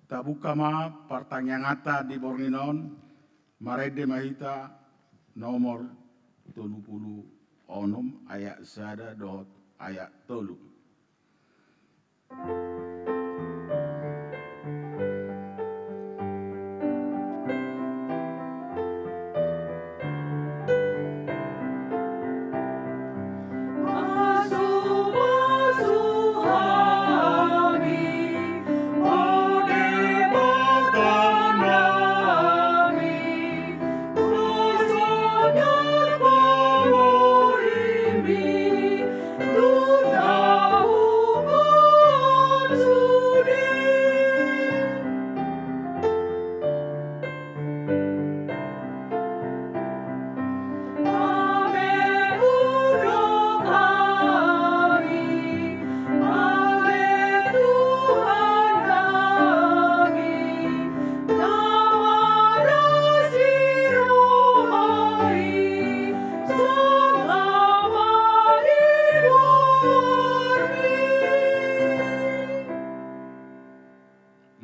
Tabukama partanyangata di Borninon, Marede Mahita nomor 36 ayat sada dot ayat 3.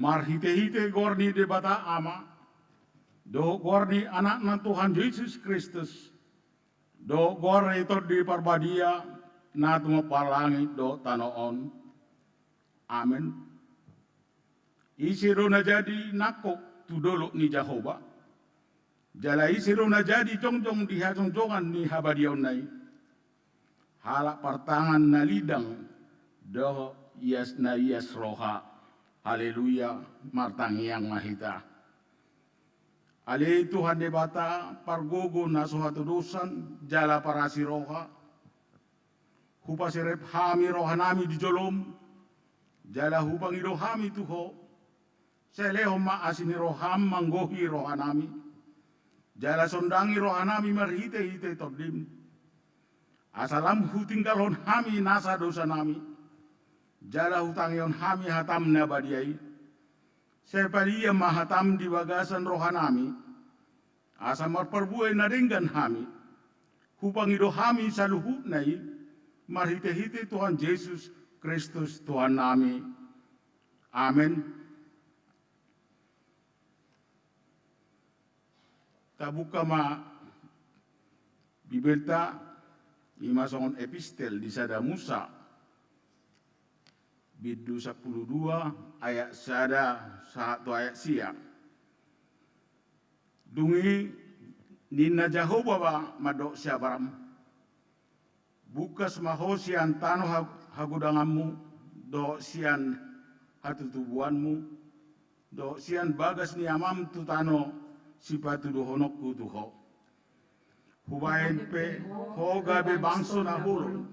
Marhite-hite gorni de bata ama, do gorni anakna Tuhan Yesus Kristus, do gorni itu di parbadia, na tumapalangi do tanoon. Amin. Isiru na jadi nakok tudolo ni Jehovah. Jala isiru na jadi jongjong di hajongjongan ni habadion nai. Halak partangan na lidang, do yes na yes roha. Haleluya, martangiang mahita. Ale Tuhan debata pargogo na suhatu dosan jala parasi roha. Hupasirep hami rohanami di jolom. Jala hupang irohami tuho. Seleho maasini roham manggohi rohanami. Jala sondangi rohanami marhite-hite todim. Asalam hutinggalon hami nasa dosa nami. Jala hutangion hami hatam na badiai. Sepadia mahatam di bagasan rohanami. Asa marperbuai na ringgan hami. Hupangido hami saluhut nai. Marhite-hite Tuhan Yesus Kristus Tuhan nami. Amin. Tabuka ma bibelta imasongon epistel di sada Musa. Bidu 12 ayat sada 1 ayat sia. Dungi nina Jehovah ba madok siabaram. Bukas mahosian tano hagudanganmu, do sian hatutubuanmu, do sian bagas ni amam tutano sipatu dohonokku tuho. Hubain pe hoga be bangso na hulu,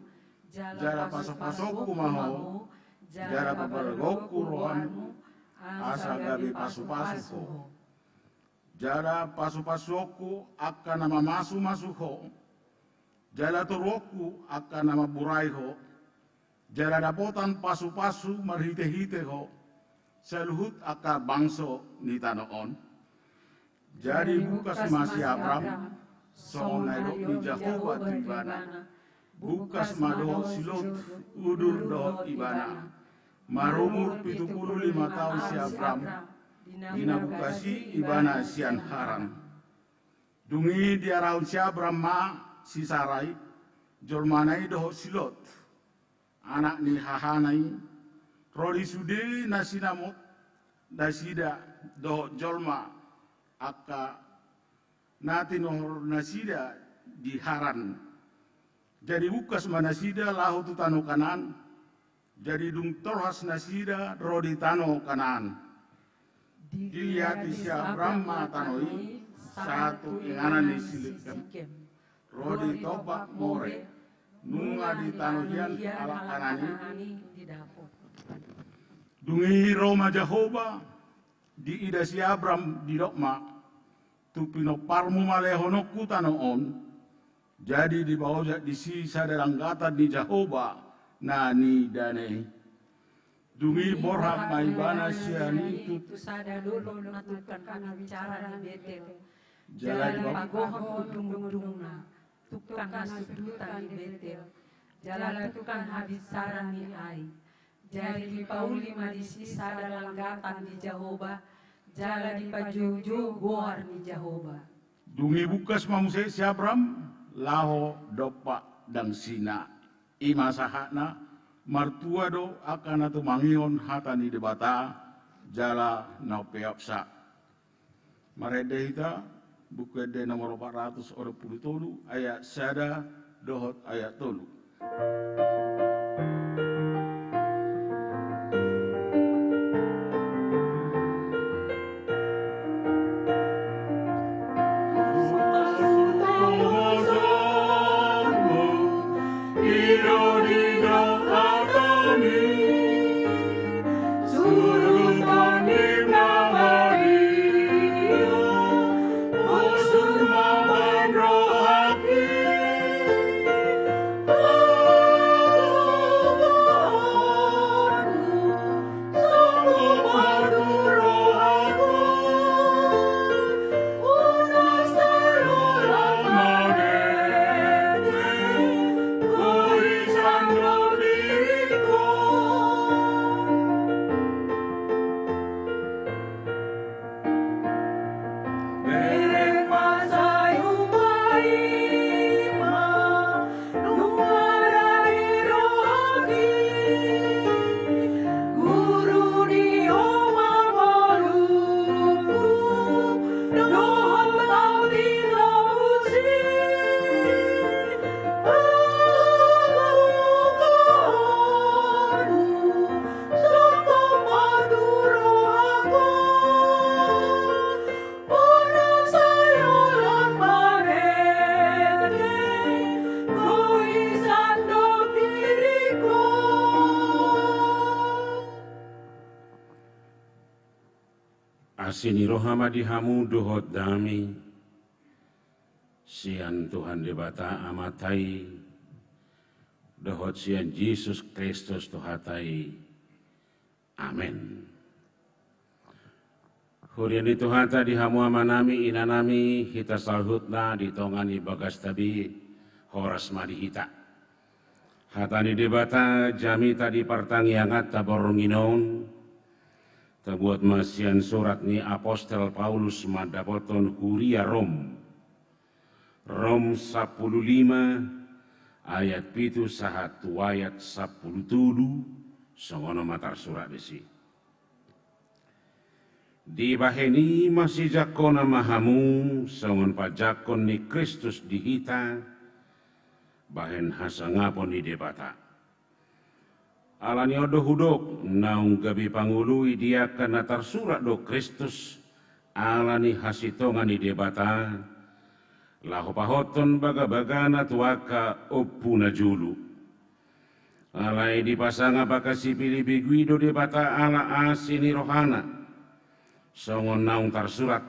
jala pasok-pasokku maho, jara paparagokku rohanmu, asa gabi pasu-pasuko. Jara pasu-pasuku akan nama masu-masuko. Jala turoku akan nama buraiho. Jara dapotan pasu-pasu marhite-hiteho. Seluhut akan bangso ni tanoon. Jadi bukas masih Abraham, songon naidok ni Jehovah tu ibana. Bukas mado silot udur do ibana. Marumur 75 tahun si Abraham. Dina bukasi ibana sian haran. Dungi dia raun si Abraham ma si Sarai. Jormanai do silot. Anak ni hahanai. Rodi sude nasinamot. Nasida do jolma. Aka nati nohor nasida di haran. Jadi bukas manasida lahu tu tano kanan. Jadi dung torhas nasida rodi tano kanan. Dilihat si Abraham tanoi satu inganan ni silikam. Rodi topak more. Nunga di tanohian ala kanani. Dungi Roma Jehovah. Di ida si Abraham di dokma. Tupino parmu malehonokku tanoon. Jadi di bawah di sisa dalam gata di Jehovah nani dane. Dungi borhak maibana siani itu sada dulu natukan kana bicara di betel. Jalan pagoh dung-dungna. Tukang kasudutan di betel. Jalan tukang habis saran ni ai. Jadi di pauli madisisa dalam gatan di Jehovah, jala di pajuju goar di Jehovah. Dungi bukas mamuse si Abram, laho dopa dan sina. Ima sahana, martua do akan atu mangion hatani debata, jala na peapsa. Marede hita, buku de nomor 420 ayat sada dohot ayat 3. Asini rohama dihamu dohot dami, sian Tuhan debata amatai, dohot sian Yesus Kristus tuhatai, amin. Hurian itu hata dihamu amanami inanami hita salhutna ditongani bagas tabi horas madihita. Hatani debata jami tadi partangi hangat taborunginon. Terbuat masian surat ni Apostel Paulus madapoton Huria Rom 15 ayat 7 sahatu ayat 17 songono matar surat besi. Di baheni masih jakona mahamu songon pajakon ni Kristus dihita bahen hasangapon di debata. Alani odo hudok naung gabi pangului dia kena tersurat do Kristus alani hasitongan di debata lahu pahoton baga-bagana tuaka opuna julu alai dipasanga baka sipili biguido debata ala asini rohana songon naung tersurat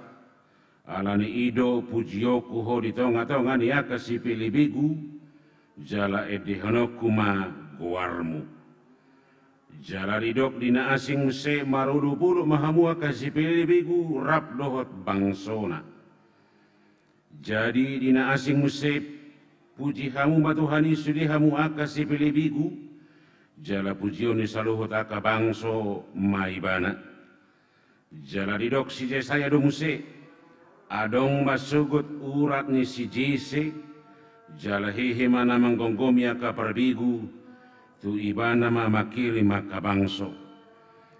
alani ido pujioku ho di tonga-tonga niaka sipili bigu jala edihonokuma guarmu. Jala ridok dina asing mese marudu puluh mahamua kasih pilih bigu rap dohot bangsona. Jadi dina asing mese puji hamu matuhani sudi hamu akasih pilih bigu. Jala pujioni saluhut aka bangso maibana. Jala ridok si saya do muse adong masugut urat ni si jese. Jala hehe mana menggonggomi aka perbigu. Tu ibana makiri maka bangso.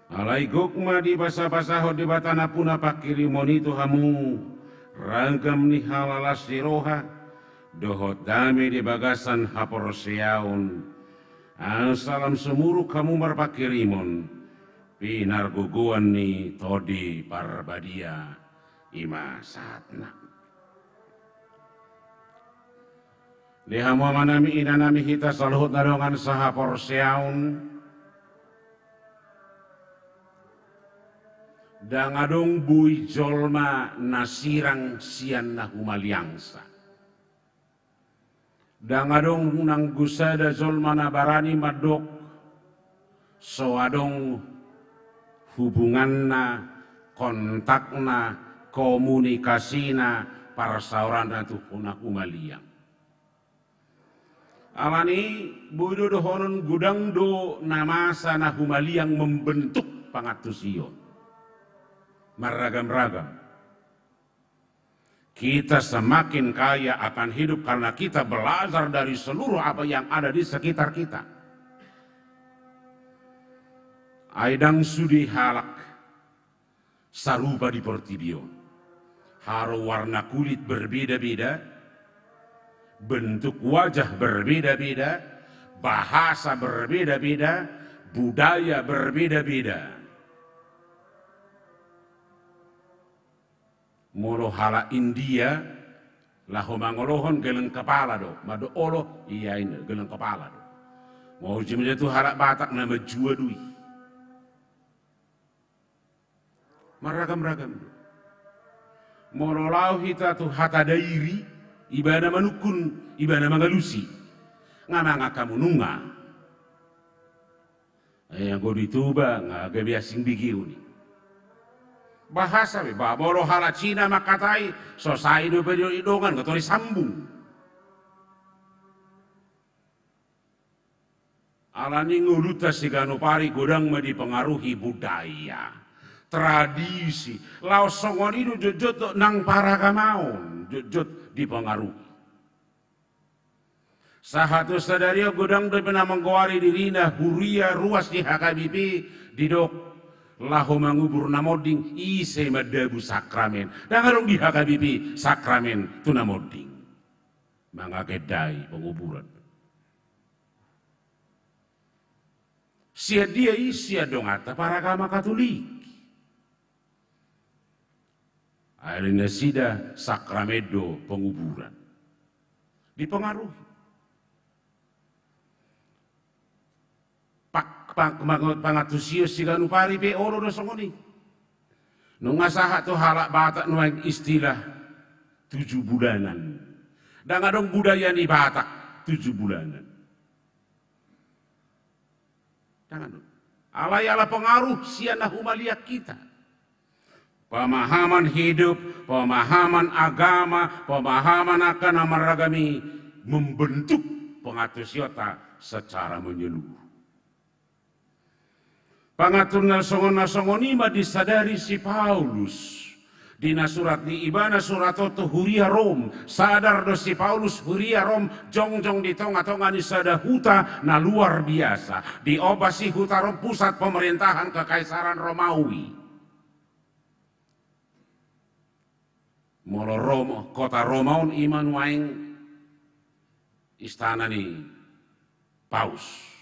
Alai gokma di basa-basa ho di batana puna pakiri monitu hamu. Ragam ni halalas di roha. Dohot dami di bagasan hapor siaun. Salam semuru kamu marpakirimon. Pinar guguan ni todi parbadia ima satna. Lihamu manami inanami hita saluhut nadongan saha porseaun dangadong bui jolma nasirang sian nahumaliangsa dangadong nang gusada jolma nabarani madok soadong hubunganna kontakna komunikasina para saurana tu hunahumaliang Alani budo dohonon gudang do namasa na humaliang membentuk pangatusion. Meragam-ragam. Kita semakin kaya akan hidup karena kita belajar dari seluruh apa yang ada di sekitar kita. Aidang sudi halak sarupa di Portibio. Haro warna kulit berbeda-beda, bentuk wajah berbeda-beda, bahasa berbeda-beda, budaya berbeda-beda. Molo hala India laho mangolohon geleng kepala do, mado olo iya ini geleng kepala do. Mau jemnya tu hala Batak nama jua dui. Maragam-ragam do. Molo lau hita tu hata dairi ibana manukun, ibana mangalusi. Ngamanga kamu nunga. Yang go dituba ngagabiasing bigiu ni. Bahasa be baboro hala Cina makatai sosai do pedio idongan katoli sambung. Alani nguluta sigano pari godang dipengaruhi budaya, tradisi. Lao songon itu jojot nang paragamaon, jojot dipengaruhi. Sahatu sadario godang do pena menggawari dirina huria ruas di HKBP didok lahu mangubur namoding ise madabu sakramen dangarong di HKBP sakramen tu namoding mangakedai penguburan sia dia isia dongata para agama Katolik akhirnya sida sakramedo penguburan dipengaruhi pangatusio siganu pari pe oro do songoni. Nunga saha tu halak Batak nuang istilah 7 bulanan. Dan adong budaya ni Batak 7 bulanan. Jangan dong. Ala pengaruh siana humalia kita. Pemahaman hidup, pemahaman agama, pemahaman akan amaragami membentuk pengatusiota secara menyeluruh. Pangatur nasongon ima disadari si Paulus. Dina surat di ibana surat itu huria Rom. Sadar do si Paulus huria Rom. Jongjong di tonga-tonga ni sada huta na luar biasa. Di obasi huta Rom pusat pemerintahan kekaisaran Romawi. Molo Rom, kota Romaun iman waing istana ni Paus.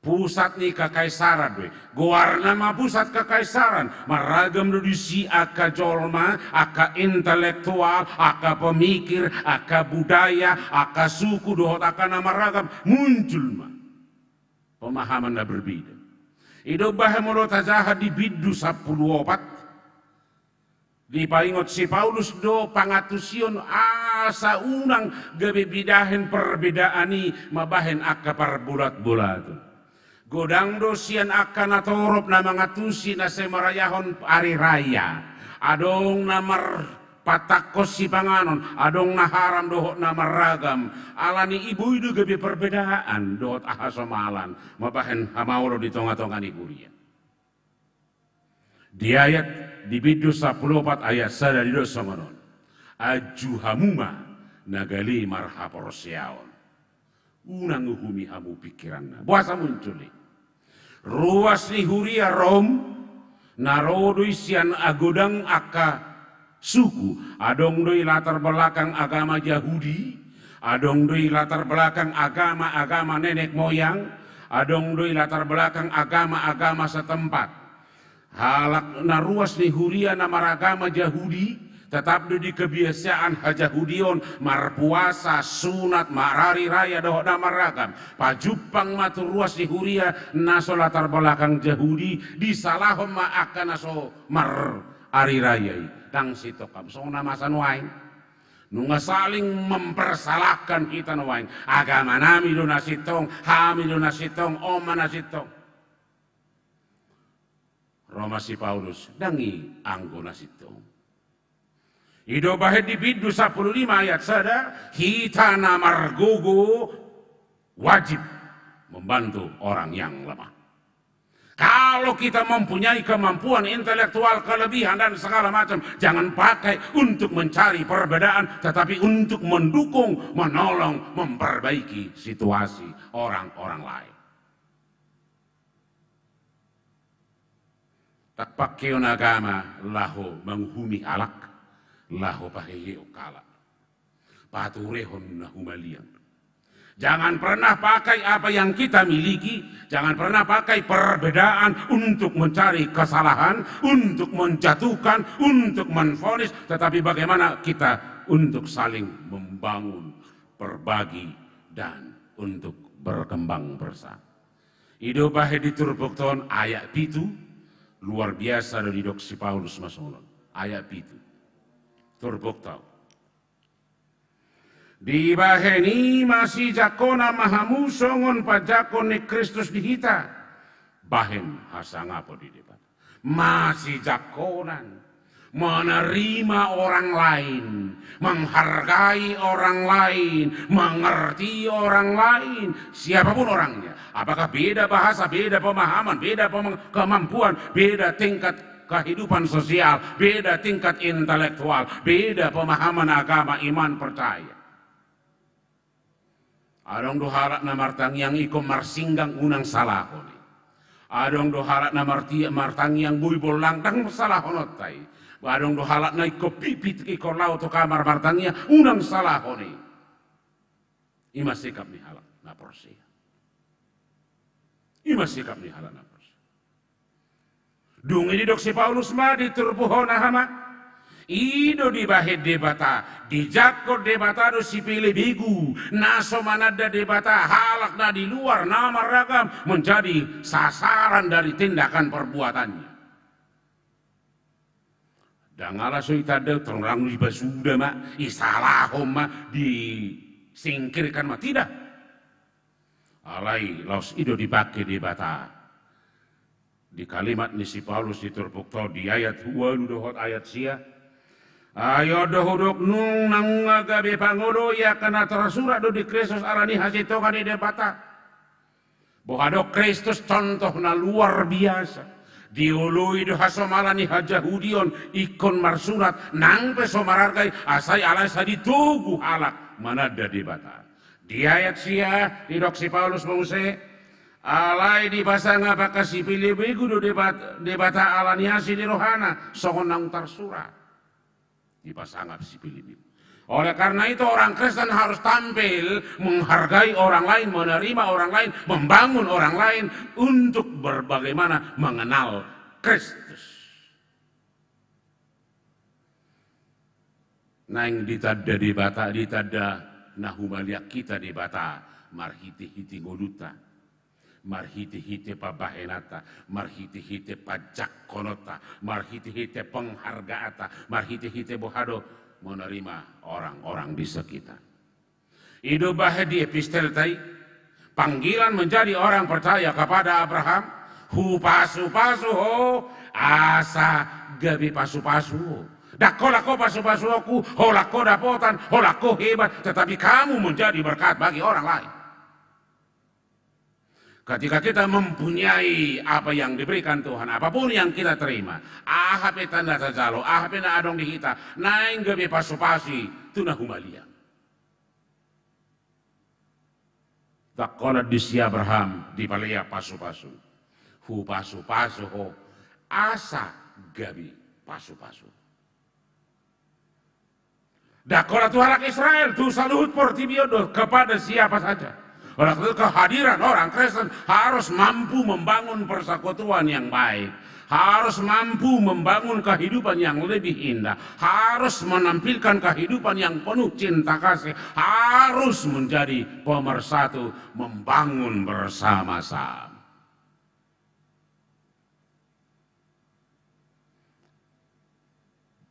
Pusat ni kekaisaran we. Goarna ma pusat kekaisaran. Maragam do si aka jolma, aka intelektual, aka pemikir, aka budaya, aka suku dohot aka nama ragam muncul ma. Pemahaman na berbeda. Ido bahe molo tajaha di biddu 14. Dipaingot si Paulus do pangatusion asa unang gabe bidahen perbedaani mabahen aka parbulat-bulat. Godang dosian akan atorop na mga tusi na semarayahon ari raya. Adong namar patakos si panganon. Adong naharam dohot na maragam. Alani ibu itu gabi perbedaan dohot ahasamalan. Mabahen hamaulo di tonga-tonga ni kuria. Di ayat di bidu 14 ayat sada di dosa manon. Aju hamuma nagali marhaporosyaon. Unang uhumi hamu pikiran. Buasa munculi. Ruas ni huria Rom. Narodoi sian agodang aka suku. Adong doi latar belakang agama Yahudi. Adong doi latar belakang agama-agama nenek moyang. Adong doi latar belakang agama-agama setempat. Halak na ruas ni huria na maragama Yahudi. Tetap di kebiasaan hajahudion marpuasa sunat marari raya doh maragam pajupang matur ruas di huria naso latar belakang Yahudi disalahom ma akan naso mar ari raya tang sitokam so namasan waing nunga saling mempersalahkan kita waing agama nami do nasitong hami do nasitong oma nasitong Roma si Paulus dangi anggo nasitong Ido bahe di Biddu 15 ayat sada, hita na margogo wajib membantu orang yang lemah. Kalau kita mempunyai kemampuan intelektual, kelebihan dan segala macam, jangan pakai untuk mencari perbedaan, tetapi untuk mendukung, menolong, memperbaiki situasi orang-orang lain. Tak pakai agama laho menghumi alak, laho pahihio kalak, paturehon nahumalian. Jangan pernah pakai apa yang kita miliki, jangan pernah pakai perbedaan untuk mencari kesalahan, untuk menjatuhkan, untuk menvonis, tetapi bagaimana kita untuk saling membangun, berbagi, dan untuk berkembang bersama. Ido bahe diturbukton ayat itu luar biasa dari doksi Paulus Masonon. Ayat itu turbukton. Di baheni masih jakona mahamu songon pajakon ni Kristus dihita. Bahen hasangapo di depan. Masih jakonan. Menerima orang lain. Menghargai orang lain. Mengerti orang lain. Siapapun orangnya. Apakah beda bahasa, beda pemahaman, beda kemampuan, beda tingkat kehidupan sosial, beda tingkat intelektual, beda pemahaman agama, iman, percaya. Adong doharak na martang yang iko marsinggang unang salahon. Adong doharak na martang yang buibol langtang salahon tay. Adong doharak na iko pipit iko lau to kamar martangnya unang salahon. Ima sikap ni halak na porsia. Ima sikap ni halak na porsia. Dung ini dok si Paulus ma diturbuhon na hama. Ido di bahe debata, di jakot debata do si pilih bigu, naso manada debata halak na di luar nama ragam menjadi sasaran dari tindakan perbuatannya. Dan ala so itade terang di basuda ma, isalahom ma disingkirkan ma tidak. Alai laos ido dipakai debata. Di kalimat ni si Paulus diturbukto di ayat 2 dohot ayat sia. Ayo dohodok nung nang gabe pangodo ya kana tersurat do di Kristus arani hasito kan di debata. Bohado Kristus contoh na luar biasa. Diului do hasomalani hajahudion ikon marsurat nang pesomarargai asai alai saditugu halak manada debata. Di ayat sia di doksi Paulus menguse alai di bahasa ngapakah si pilih begu do debata alani hasi di rohana songon nang tersurat. Dipasangap si Filipi. Oleh karena itu orang Kristen harus tampil menghargai orang lain, menerima orang lain, membangun orang lain untuk bagaimana mengenal Kristus. Nang ditada di bata, ditada nahumaliak kita di bata, marhiti-hiti ngoluta. Marhiti-hiti pabahenata, marhiti-hiti pajak konota, marhiti-hiti penghargaata, marhiti-hiti bohado menerima orang-orang di sekitar. Ido bahe di epistel tai, panggilan menjadi orang percaya kepada Abraham, hu pasu-pasu ho, asa gabi pasu-pasu ho. Dakolako pasu-pasu aku, holako dapotan, holako hebat, tetapi kamu menjadi berkat bagi orang lain. Ketika kita mempunyai apa yang diberikan Tuhan, apapun yang kita terima, ahape tanda tajalo, ahape na adong di kita, naing gabi pasupasi, tuna humalia. Takola di si Abraham, di palia pasu-pasu, hu pasu-pasu ho, asa gabi pasu-pasu. Dakola Tuhan Israel, tu saluhut portibiodo kepada siapa saja. Oleh itu kehadiran orang Kristen harus mampu membangun persekutuan yang baik. Harus mampu membangun kehidupan yang lebih indah. Harus menampilkan kehidupan yang penuh cinta kasih. Harus menjadi pemersatu, membangun bersama-sama.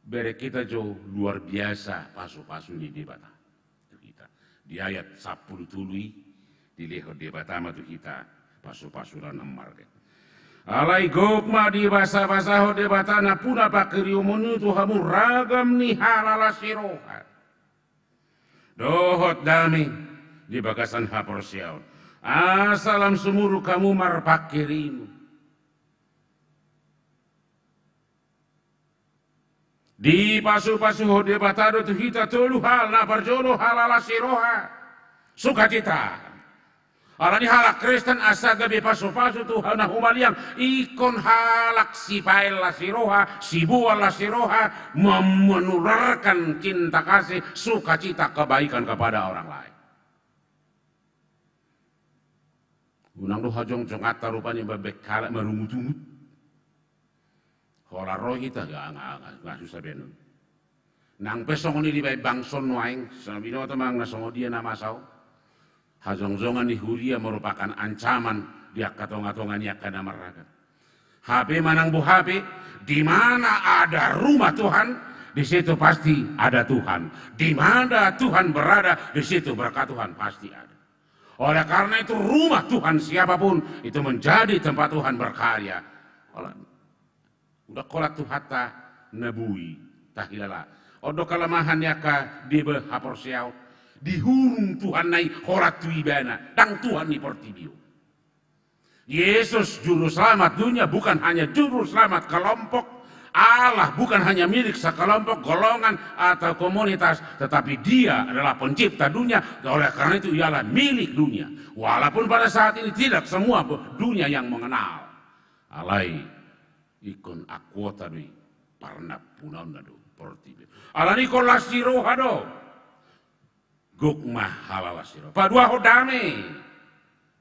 Bere kita jo luar biasa pasu-pasu di debata. Di ayat 10 tului. Dilihat di batama tu kita pasu-pasuran emar. Alai gokma di basa-basa ho debatana puna pakiriu menutu hamu ragam ni halala siroha. Dohot dami di bagasan hapor siaun. Asalam sumuru kamu marpakirimu. Di pasu-pasu ho debatado tu hita tolu hal na parjono halala siroha. Sukacita. Alani halak Kristen asaga be pasu-pasu Tuhan humaliang ikon halak si pael la siroha, si buah la siroha menularkan cinta kasih, sukacita kebaikan kepada orang lain. Unang doha jong ata rupanya babek kalak marumut-umut. Hola roh kita gak susah benon. Nang pesong ni di bay bangson waing, sabino tamang nasongo dia nama sao. Hajong-jongan di huria merupakan ancaman dia katong-katongan ya kana maraga. HP manang bu HP, di mana ada rumah Tuhan, di situ pasti ada Tuhan. Di mana Tuhan berada, di situ berkat Tuhan pasti ada. Oleh karena itu rumah Tuhan siapapun itu menjadi tempat Tuhan berkarya. Udah kolak tuhata nabui tahilala. Odo kelemahan yaka dibe hapor siau. Dihurung Tuhan naik horat tuibana dan Tuhan ni portibio. Yesus juru selamat dunia bukan hanya juru selamat kelompok. Allah bukan hanya milik sekelompok golongan atau komunitas, tetapi dia adalah pencipta dunia. Oleh karena itu ialah milik dunia. Walaupun pada saat ini tidak semua dunia yang mengenal. Alai ikon akuota dui parna punauna do portibio. Alani kolasiro hado. Gukmah halalasiro. Padua hodame.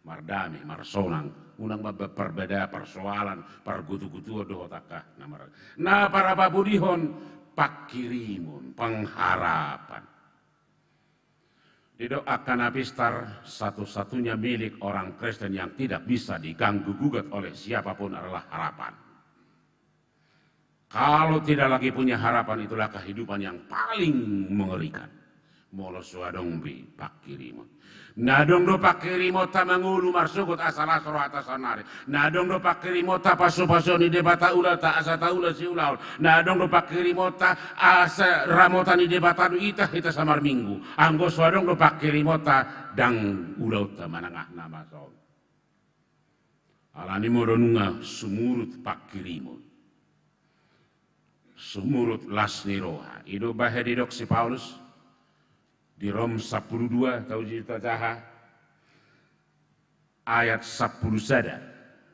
Mardame, marsonang. Unang berbeda persoalan. Pargutu-gutu dohotakah. Nah para babudihon. Pakirimun. Pengharapan. Didoakan apistar. Satu-satunya milik orang Kristen yang tidak bisa diganggu-gugat oleh siapapun adalah harapan. Kalau tidak lagi punya harapan, itulah kehidupan yang paling mengerikan. Molo suadong bi pakirimo. Nadong do pakirimo ta mangulu marsugut asala soro atasanare. Nadong do pakirimo ta paso-paso ni debata ula ta asa taula si ulaul. Nadong do pakirimo ta asa ramota ni debata du ita samar minggu. Anggo suadong do pakirimo ta dang ulau ta manangah nama so. Alani moronunga sumurut pakirimo. Sumurut lasniroha. Ido bahedidok si Paulus. Di Rom 12 tahu cerita caha ayat 10 sada.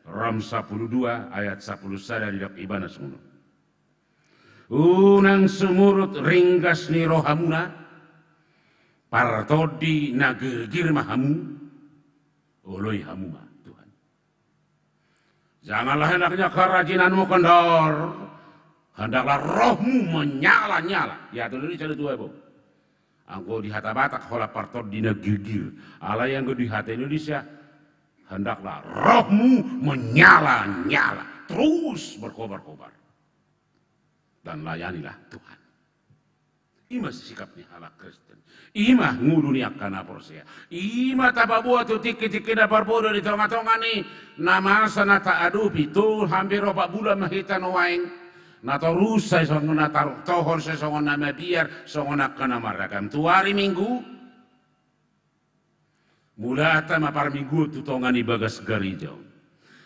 Rom 12 ayat 10 sada di dak ibana semua. Unang sumurut ringgas ni rohamuna partodi nagegir mahamu oloi hamuma Tuhan. Janganlah hendaknya kerajinanmu kendor, hendaklah rohmu menyala-nyala. Ya itu dari cara tua bu. Anggo di hata batak hola partot dina gigir. Allah yang di hati Indonesia hendaklah rohmu menyala-nyala terus berkobar-kobar dan layanilah Tuhan. Ima sikapnya ala Kristen. Ima nguduni akana porsia. Ima tababuat tu tiki-tiki da parbodo di tengah-tengah ni nama sanata adupi tu hampir 4 bulan mahita noaing. Nato rusai songo natar tohor se songo nama biar songo nakana marakam tu hari Minggu mula ata mapar minggu tu tongani bagas garijau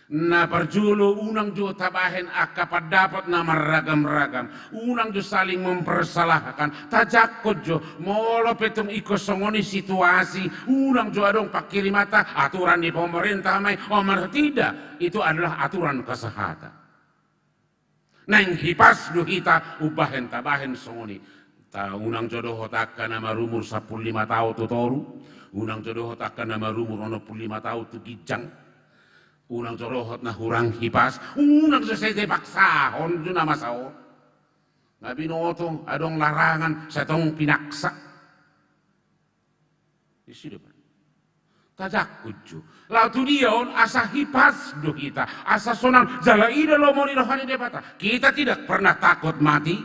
na parjulo unang jo tabahen akapat dapat nama ragam-ragam unang jo saling mempersalahkan tajakot jo molo petung iko songoni situasi unang jo adong pakiri mata aturan di pemerintah mai omar tidak itu adalah aturan kesehatan. Neng hipas do kita ubahen tabahen songoni. Ta unang jodoh hotakkan nama rumur 15 tahun tu toru. Unang jodoh hotakkan nama rumur 15 tahun tu gijang. Unang jodoh hot na hurang hipas. Unang sesete paksa hon tu nama sao. Ngabi noto adong larangan setong pinaksa. Isi depan. Tajak kucu. Lautu dion asa hipas do kita. Asa sonang jala ida lo moni rohani debata. Kita tidak pernah takut mati.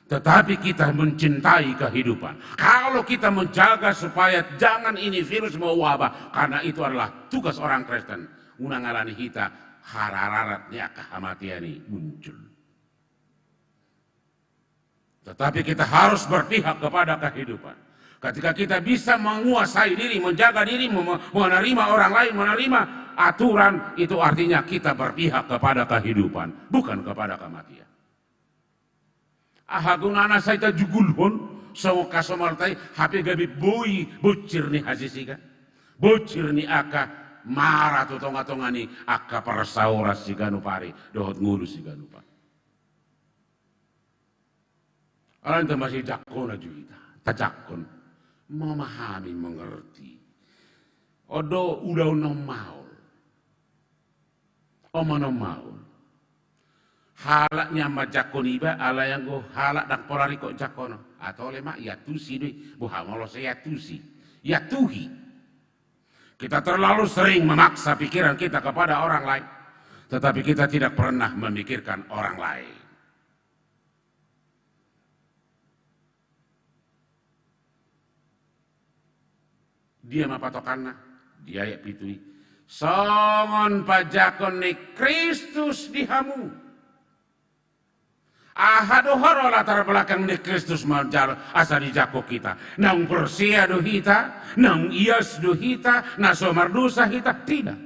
Tetapi kita mencintai kehidupan. Kalau kita menjaga supaya jangan ini virus mewabah. Karena itu adalah tugas orang Kristen. Unang alani kita hararatnya kematian ini muncul. Tetapi kita harus berpihak kepada kehidupan. Ketika kita bisa menguasai diri, menjaga diri, menerima orang lain, menerima aturan, itu artinya kita berpihak kepada kehidupan, bukan kepada kematian. Ahagunana saita jugulhon, so kasomaltai, hape gabi boi, bocir ni hasisika, bocir ni aka, marah tu tonga-tonga ni, aka persauras si ganupari, dohot ngulus si ganupari. Alam itu masih jakon aja kita, tajakon, memahami, mengerti. Odo udah normal, normal. Halaknya majakon iba, ala yang go halak dak polari kok jakono. Atau lemak ya tusi deh, buhamolo saya tusi, ya tuhi. Kita terlalu sering memaksa pikiran kita kepada orang lain, tetapi kita tidak pernah memikirkan orang lain. Dia mapatokanna, dia ya pitui. Songon pajakon ni Kristus dihamu. Ahado haro latar belakang ni Kristus manjalo asa di jako kita. Nang persia do hita, nang ias do hita, na somardosa hita, tidak.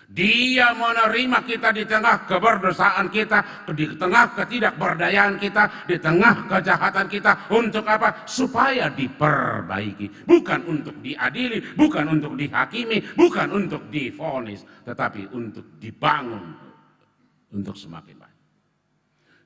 Dia menerima kita di tengah keberdosaan kita, di tengah ketidakberdayaan kita, di tengah kejahatan kita. Untuk apa? Supaya diperbaiki. Bukan untuk diadili, bukan untuk dihakimi, bukan untuk divonis, tetapi untuk dibangun, untuk semakin baik.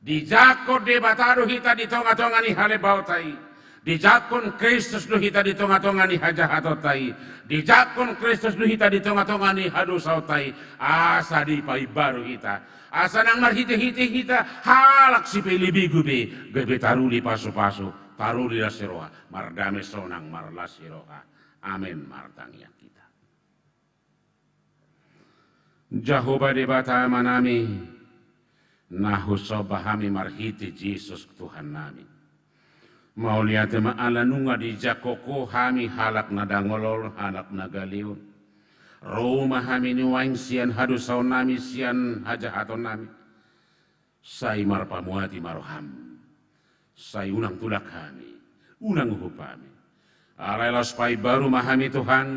Di jako debatado kita di tonga-tonga ni halebautai. Di jakon Kristus lu hita di tonga-tonga ni hajahatotai. Di jakon Kristus lu hita di tonga-tonga ni hadusautai. Asa di pai baru kita. Asa nang marhiti-hiti kita halak si pilibi gube. Gebe taruli pasu-pasu. Taruli lasiroha. Mardame sonang marlasiroha. Amin martangya kita. Jehovah debata manami. Nahusobahami marhiti Jesus Tuhan nami. Mau lihat ala nunga di jakoko hami halak na dangolol halak na galiun. Roma hami ni waing sian hadu saun nami sian hajahaton nami. Sai marpamuati maroham. Sai unang tulak kami, unang hupami. Alailas pai baru mahami Tuhan.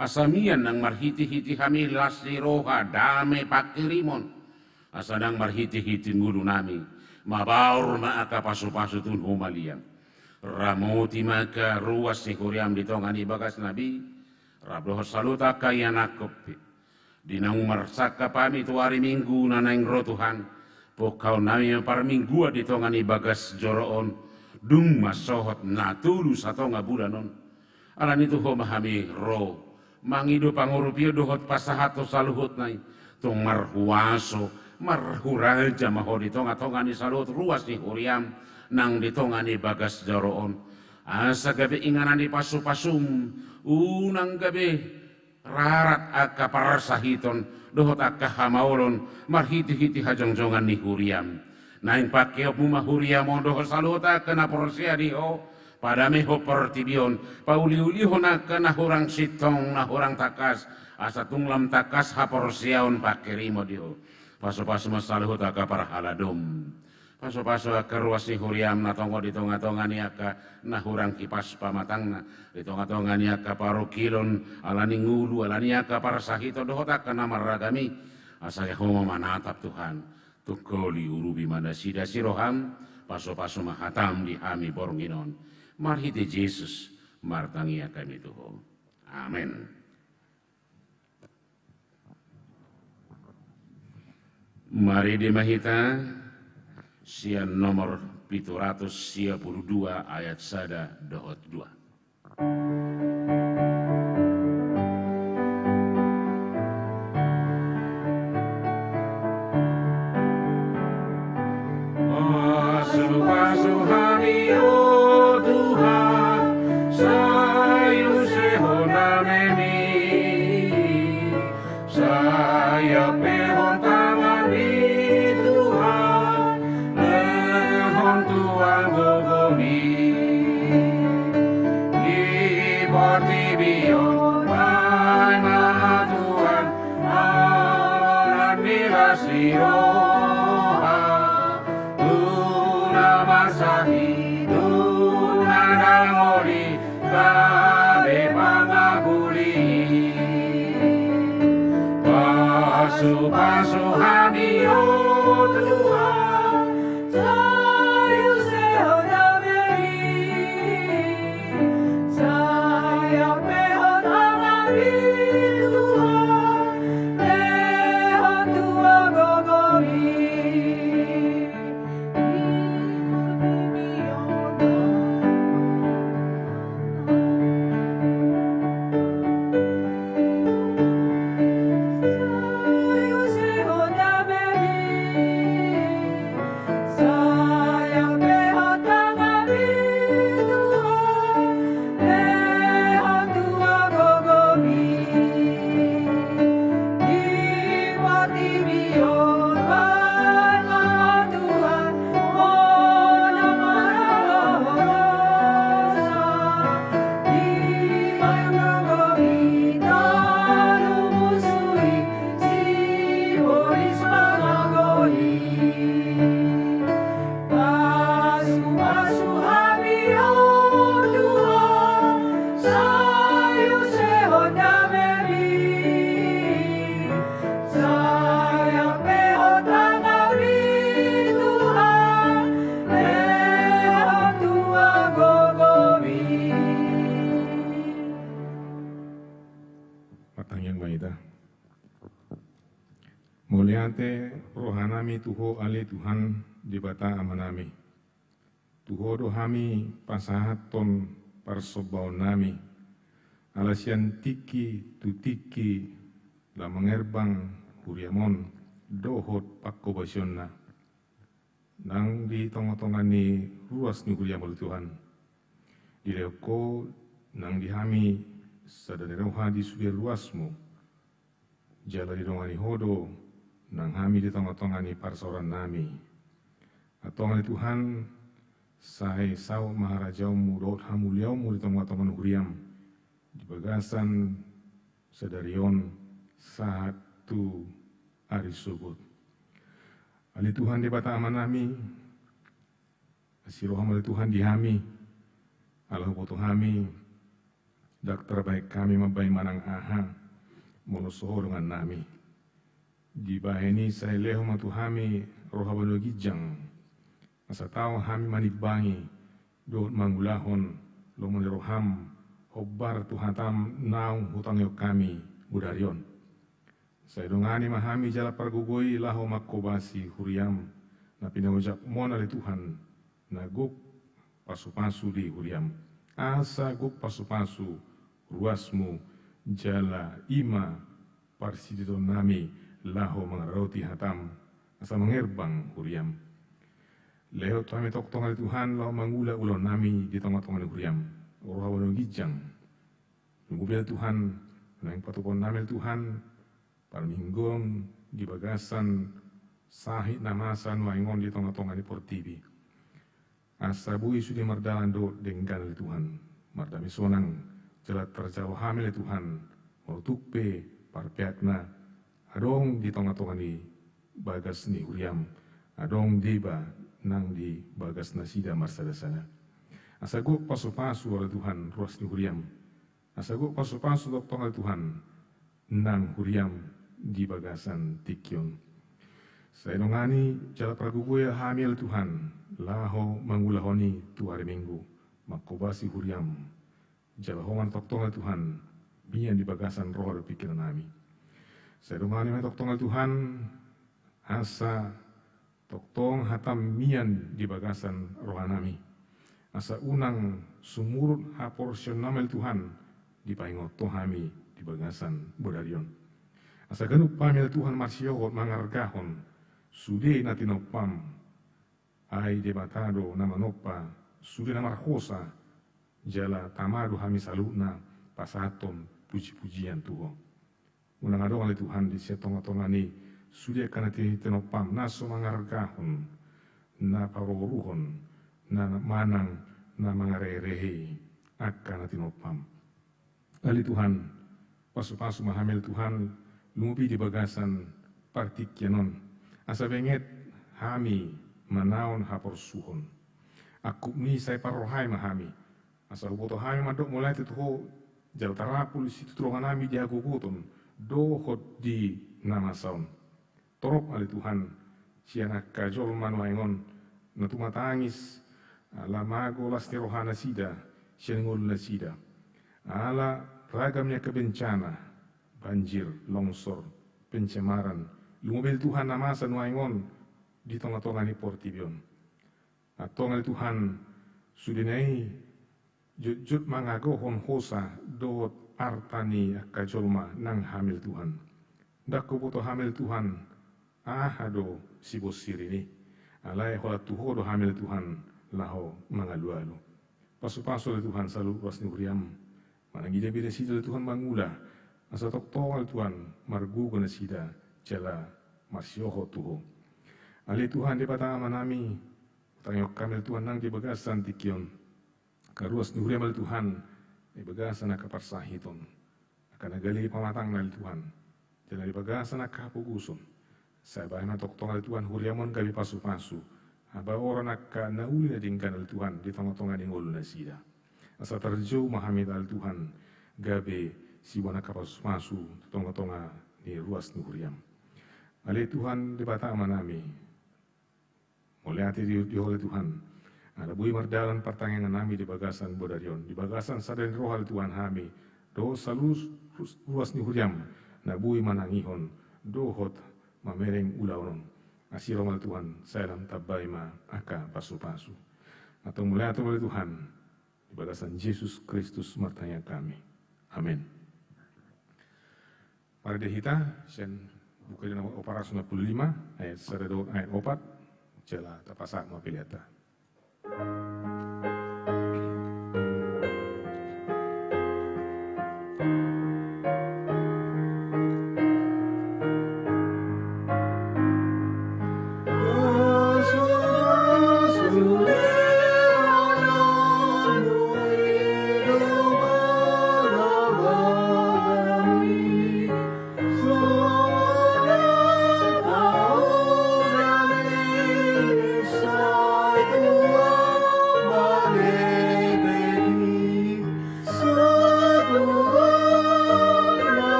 Asamian nang marhiti-hiti hami lasi roha dame pakirimon. Asanang marhiti-hiti ngulu nami. Mabaur maaka pasu-pasu tun humalian. Ramoti maka ruas ni kuriam di tongani bagas nabi. Rabdoh saluta kaya nakopi. Dinang marsaka pami tu hari minggu nanaing ro Tuhan. Pokaw nami par minggu di tongani bagas joroon. Dung masohot natulu sato nga bulanon. Alan itu ho mahami ro. Mangido pangurupio dohot pasahato saluhut nai. Tung marhuaso. Marhuraja maho di tonga-tongani saluhut ruas ni kuriam. Nang ditongani bagas joroon. Asa gabi inganan di pasu-pasum. Unang gabi rarat aka parasahiton. Dohot aka hamaulon. Marhiti-hiti hajongjongan ni huriam. Naing pakeop mumahuriam o dohot salut aka na porsia diho. Padameho pertibion. Pauli-uliho na ka nahurang sitong nahurang takas. Asa tunglam takas haporsiaon pakirimo diho. Pasu-pasu masaluhut aka parahaladom. Paso-paso ke ruas ni huriam na tonggo di tonga-tonga ni aka nahurang kipas pamatangna. Di tonga-tonga ni aka paro kilon alani ngulu alani aka para sahito dohot aka namaragami. Asaya homo manatap Tuhan. Tukoli urubi manasida siroham. Paso-paso mahatam di hami bornginon. Marhiti Jesus martangi kami Tuhan. Amin. Mari dimahita. Sian nomor 742 ayat sada dohot 2. Pasu-pasu hami o Tuhan, sayu sehon nameni, saya pehon tangan di Tuhan, lehon Tuhan gogomi, iborti bion, pai maha Tuhan, awan di Pasu-pasu kami, oh Tuhan, sayu seho dameri, saya peho tanami Tuhan, peho tua gogomi. Matang yang baita. Muliate rohanami tuho ale Tuhan di bata amanami. Tuho dohami pasahaton parsobao nami. Alasian tiki tutiki la mengerbang huriamon dohot pakobasionna. Nang di tonga-tongani ruas ni huriamol Tuhan. Di leko nang dihami sadari roha di subir ruasmu. Jala di dongani hodo nang hami di tonga-tongani parsoran nami. Atongan Tuhan sai sau maharajau mudot hamuliau mu di tonga-tongan huriam di bagasan sedarion satu hari subut. Ali Tuhan di bata aman nami, asiroham ali Tuhan di hami, Allah butuh hami, dakter baik kami mabai manang aha, monosoho dengan nami. Di baheni saya leho matu hami rohabano gijang, asa tau hami manibangi, doot mangulahon, lomone roham, hobbar tuhatam naung hutang yok kami budarion. Saya dongani mahami jala pargugoi laho makobasi huriam, na pinawajak mona li Tuhan, na guk pasu-pasu di huriam. Asa guk pasu-pasu ruasmu jala ima parsidito nami laho mangaroti hatam, asa mengerbang huriam. Leho kami tok-tongan li Tuhan laho mangula ulon nami di tengah-tengah huriam. Rohawan gijang. Nunggu Tuhan, nang patupon nami Tuhan, parminggong di bagasan sahit namasan waingon di tengah-tengah di portibi. Asabui sudah mardalan do denggan li Tuhan. Mardami sonang jelat terjauh hamil li Tuhan. Mau tukpe parpiakna. Adong di tengah-tengah di bagas ni huriam. Adong deba nang di bagas nasida marsadasana. Asaguk pasu-pasu oleh Tuhan ruas ni huriam. Asaguk pasu-pasu doktong oleh Tuhan nang huriam di bagasan tikyon. Saya dongani jala pragugoy hamil Tuhan laho mangulahoni tu hari Minggu makobasi huriam jala hongan toktong oleh Tuhan biyan di bagasan roh dan pikiran nami. Saya dongani toktong oleh Tuhan asa toktong hatam mian di bagasan rohanami. Asa unang sumurut haporsion namel Tuhan di paingot tohami di bagasan bodarion. Asa genup pamil Tuhan marsiyogot mangargahon sude natinopam ay debatado nama nopa sude namarhosa jala tamado hami saluna pasaton puji-pujian Tuhan. Unang adong oleh Tuhan di setong-tongani sude kanati tinopam naso mangargahon na paroruhon na manang na mga rerehe akan natinopam. Ali Tuhan, pasu-pasu mahamil Tuhan, lumupi di bagasan partikyanon. Asa benget hami manaon haporsuhon. Aku ni say parohay mahami. Asa uboto hami madok mulai tutuho jal tarapul situ turongan hami di aguguton. Dohot di namasaon. Torop ali Tuhan, siya kajol manuaingon, natumatangis, lamago lasti rohana sida, siya ngul na sida. Ala ragamnya kebencana, banjir, longsor, pencemaran, lumubel Tuhan namasan waingon di tengah-tengah ni portibion. Atongan Tuhan sudinai jujut mangagohon hosa dot artani akajolma nang hamil Tuhan. Dako boto hamil Tuhan, ahado sibos sirini. Alay hola tuho do hamil Tuhan laho mangalualo. Pasu-pasu Tuhan selalu was ni huriam. Manang ida sida Tuhan mangula. Asa toktongal Tuhan margugo na sida jala masyoho tuho. Ali Tuhan di patama nami tangyo kamil Tuhan nang di bagasan tikyon. Karuas ni huriam ali Tuhan di bagasan na kaparsahiton. Akan nagali pamatang na Tuhan. Jala di bagasan na kapuguson. Saya bahana tok-tonga Tuhan huriamon kami pasu-pasu. Aba orang akka nauli na dingkan al Tuhan di tengah-tengah di ngulu nasida. Asa terjauh mahamid al Tuhan gabe si wana kapasu-pasu tengah-tengah di ruas ni huriam. Ali Tuhan di bata amanami. Mulai hati di oleh Tuhan. Ada bui mardalan pertanyaan nami di bagasan bodarion. Di bagasan sadar roh al Tuhan hami. Do salus ruas ni huriam. Na bui manangihon. Dohot mamereng ulaunon. Asiro mal Tuhan, salam tabay ma aka pasu-pasu. Atau mulai atau oleh Tuhan, di bagasan Yesus Kristus martanya kami. Amin. Para dehita, sen buka di nama opara 95, ayat 1 ayat 4, jela tapasak mapiliata.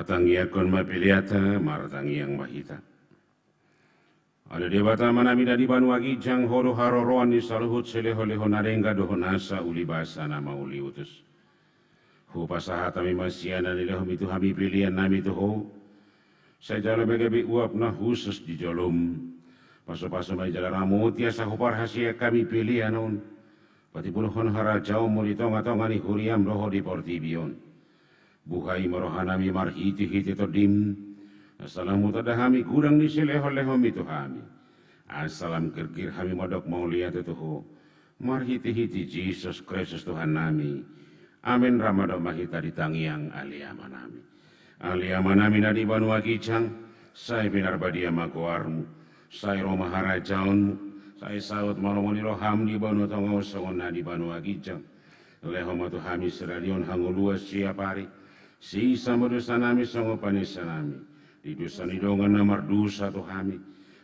Tatangiakon mapiliata martangiang mahita. Ada debata manamida di Banuagi jang horo haroroan di saluhut seleho-leho narengga dohonasa uli basa nama uli utus. Hu pasahata mi masiana nileho mitu hami pilihan nami tuho. Saya jala begabi uap na khusus di jolom. Paso-paso may jala ramutia sa hupar hasia kami pilihan on. Pati puluhon harajao mo di tonga-tonga ni huriam roho di portibion. Buhay marohanami marhiti-hiti to dim. Assalamu tadahami gudang ni sileho-leho mitu hami. Assalam kirkir hami modok mau lihat itu ho. Marhiti-hiti Jesus Kristus Tuhan nami. Amin Ramadan mahita di tangiang aliamanami. Aliamanami nadi Banuagi cang. Saya binar badia makuarmu. Saya Roma harajaunmu. Saya saut maromoni roham di Banu tongau songon nadi Banuagi cang. Leho matu hami seradion hanguluas siap hari. Sisa madosa nami songo panisa nami. Di dosa nidongan namar dosa tu hami.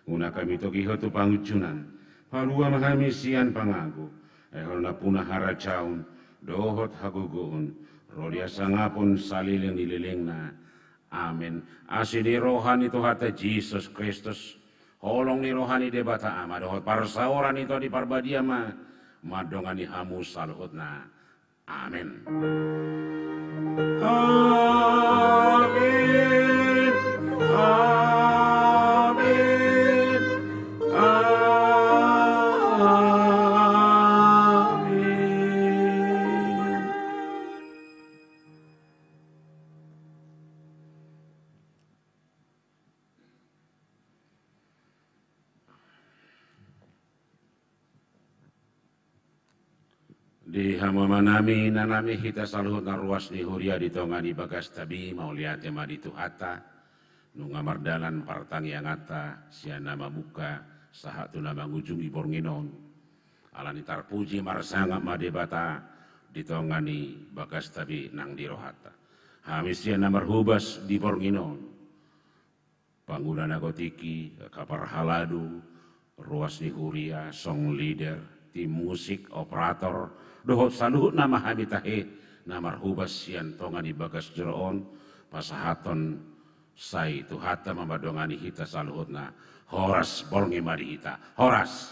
Una kami toki hotu pangucunan. Palua mahami sian pangaku. Ehol na punah haracaun. Dohot haguguun. Rodia sangapun saliling nililing na. Amin. Asini rohani tu hata Jesus Kristus. Holong ni rohani debata ama. Dohot parsaoran itu di parbadia ma. Madongani hamu saluhut na. Amin. Amin. Amin. Amin. Di hamamanami nanami hita saluhut na ruas ni huria di tonga di bagas tabi mau lihat ma di tuhata nunga mardalan partang yang ata siana mamuka sahatu nama ngujungi bornginon alani tarpuji marsangap madebata di tonga ni bagas tabi nang di rohata hamis siana marhubas di bornginon pangguna nagotiki kapar haladu ruas ni huria song leader tim musik operator dohot saluhut nama habitahe namar hubas sian tongani bagas jeroon pasahaton sai tuhata mamadongani hita saluhutna horas borngi mari hita horas